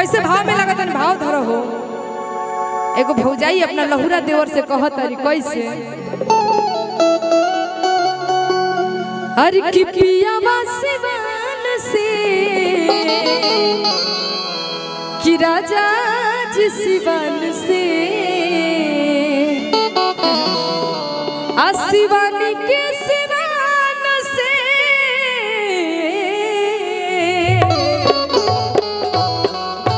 कैसे भाव में लगत भाव धरो हो। एगो भौजाई अपना लहुरा देवर से कहत अरे कैसे अरे कि पियावा सिवान से कि राजा जी सिवान से आसिवानी के सिवान से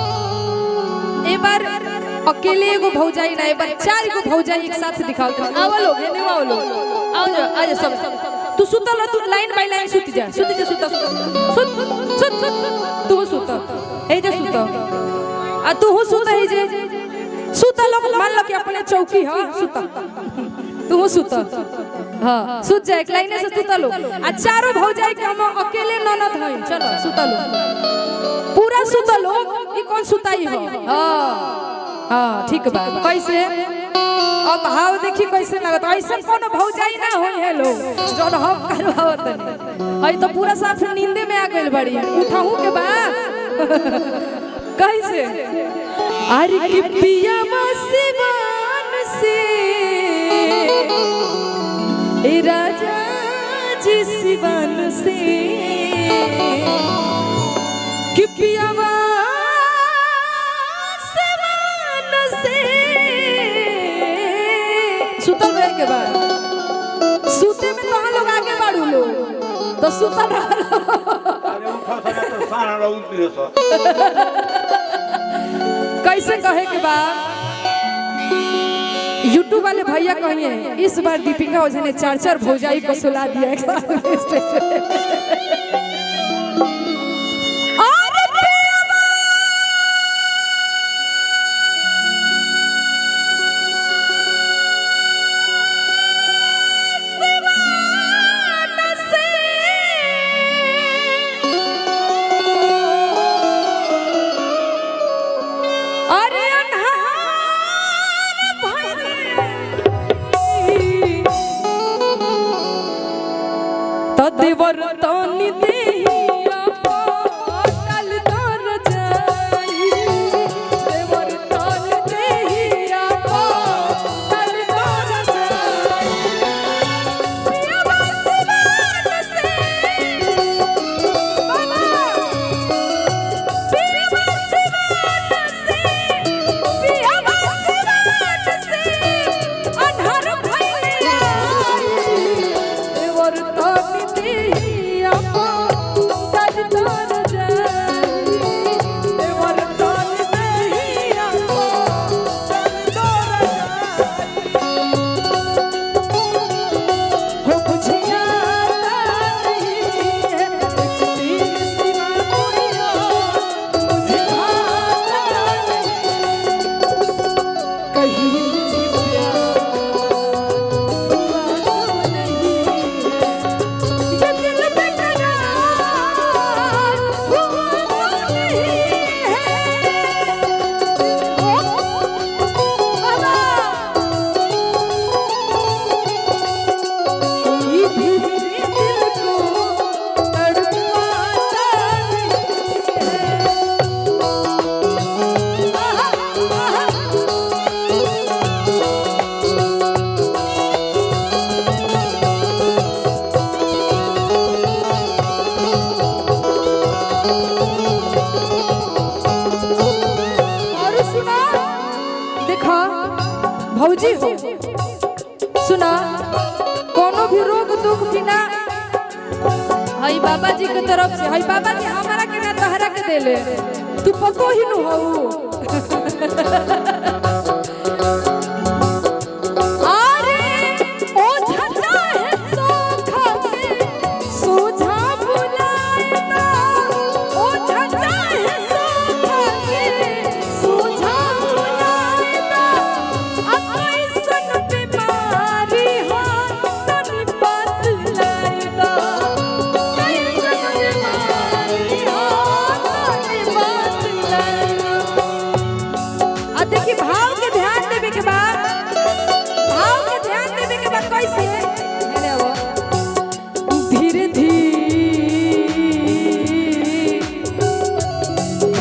एक बार अकेले एगो भौजाई ना एक बार 4 गो भौजाई एक साथ दिखाओ। आओ लोग ने आओ लोग आओ जा आ जा सब तू सुतल तू लाइन बाय लाइन सुत जा सुत सुत सुत तू सुत ए जे सुत आ तू हो सुत है जे सुत लोग मान लो कि अपने चौकी ह सुत तू सुत हां सुत जा एक लाइन से सुत लो आ चारों भौजाई के हम अकेले ननद है चलो सुत लो पूरा सुत लो ई कौन सुताई हो। हां हां ठीक बा कैसे अब भाव देखी कैसे लगत ऐसा कोनो भौजाई ना होई है लो जो हम करवावत है तो पूरा साथ नींदे में आ गइल बड़ी उठाऊ के बा कैसे अरे कि पिया सिवान से ए राजा जी सिवान से कि पिया सिवान से सुतल रहे के बाद सुते में तो हम लोग आगे बढ़ू लो तो सुतल रहो अरे उठा सना तो साना रहू पियो स कैसे कहे के बाद यूट्यूब वाले भैया कहिए इस बार दीपिका ओझा ने 4 भौजाई को सुला दिया देवर तानी देहिया पाटल तर जाई देवर तानी देहिया पाटल तर जाई पिया सिवान से बाबा पिया सिवान से पिया सिवान से अन्हार भइले देवर तानी भौजी हो सुना कोनो भी रोग दुख बिना हई बाबा जी के तरफ से हई बाबा जी हमारा के ना तहरा के देले तू पतो ही न हो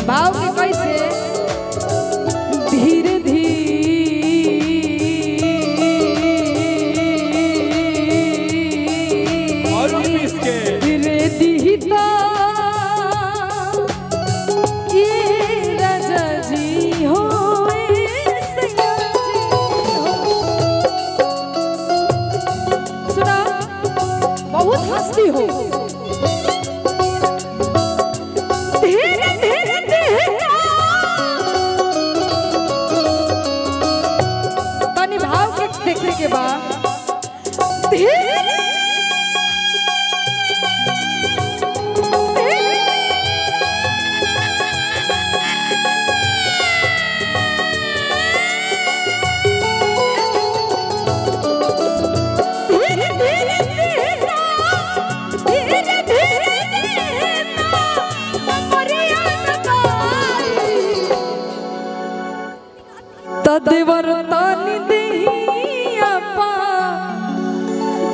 भाव के कैसे तदेवर तानी देहिया पा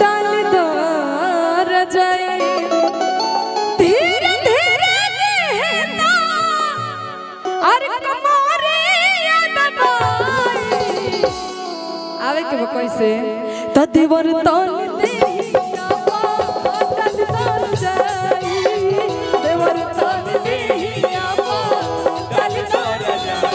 डाल दर जाए धीरे धीरे कहता अरे कमरे दबाए आवे के कैसे तदेवर तानी देहिया पा डाल दर जाए देवर तानी देहिया पा डाल दर जाए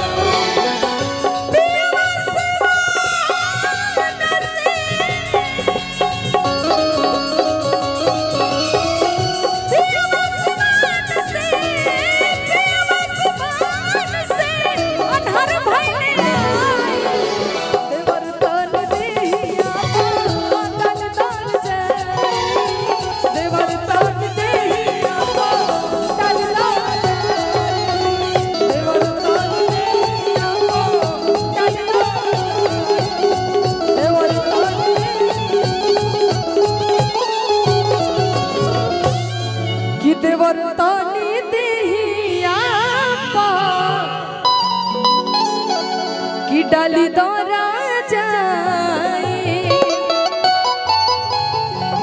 देवर तानी देहिया पा कि डाली दौरा जाए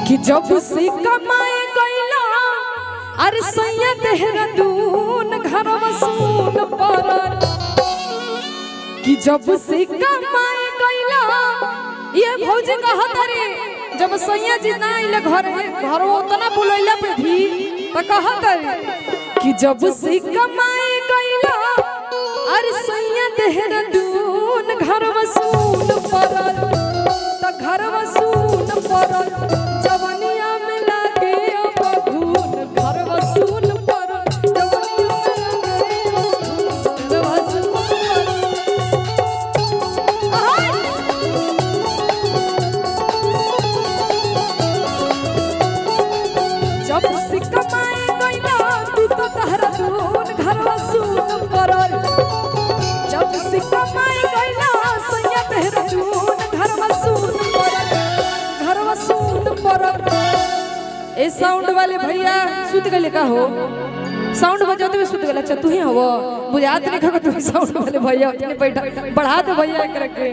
कि जब से कमाए गईला अरे सैया देहरादून घर वसूल पर कि जब से कमाए गईला ये भौजी कहत रे जब सैया जी ना आइले घर उतना बुलैला पे भी तो कहा कर कि जब से कमाए गईला अरे सैया देहरादून घर वसूल पर तो घर वसूल पर जवनिया में लागे अब घून घर वसूल पर जवनिया में लागे घर वसूल जब से कमाए गईला तू तो देहरादून घर वसूल पर जब से कमाए गईला सैया देहरादून घर वसूल पर ए साउंड वाले भैया सुत गले का हो साउंड बजाते में सुत गला अच्छा तू ही हो बुझात नहीं खा तू साउंड वाले भैया उतने बैठा बढ़ा दे भैया एक के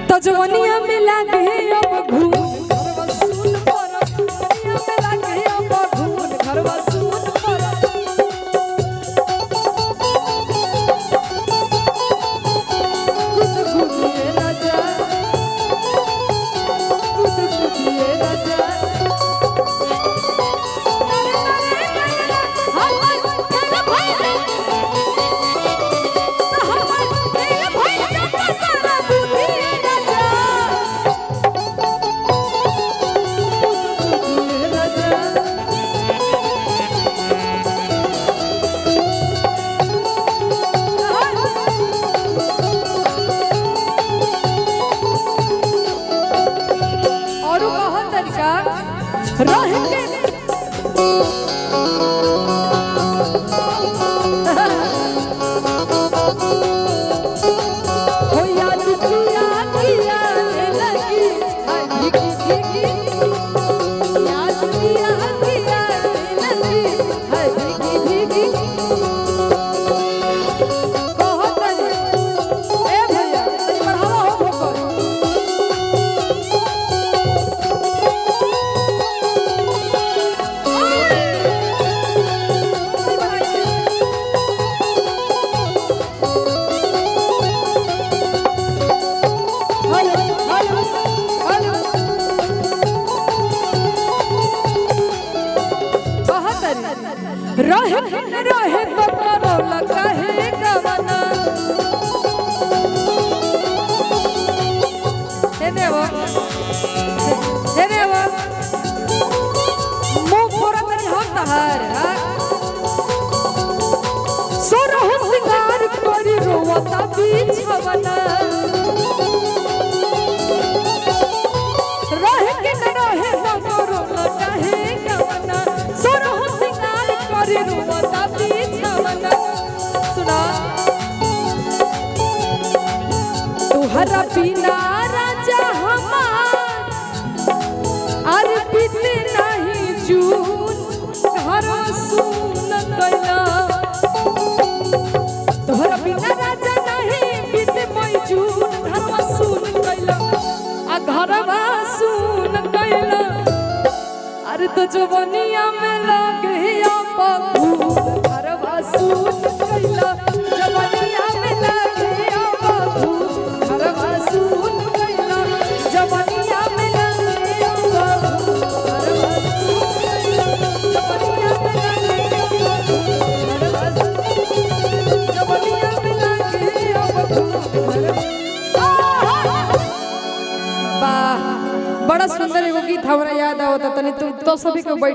तो जवनिया में लागे अब घूम घर वसूल पर जवनिया में लागे अब घूम घर वसूल पर खुद ये राजा खुद ये राजा रहे तो करो लगा है गवना हे देवा मुंह पूरा तनी हम तहार सोरो सिंगार करी रोवता बिछवना रहे के न रहे मगरो लगा है गवना सोरो सिंगार करी रोवता बिछवना सुना तुहरा बिना राजा हमार अरे बीते नहीं जून घर सुन गया तुहरा बिना राजा नहीं बीते मई जून तो जवनिया में लगिया बबू घरवा सूत कैला जवनिया में लगिया बबू घरवा सूत कैला जवनिया में लगिया बबू घरवा सूत कैला जवनिया में लगिया बबू घरवा सूत जवनिया में लगिया बबू घरवा। वाह बड़ा सुंदर एगो गीत हमरा याद आवता तनी तुम तो सभी को बैठ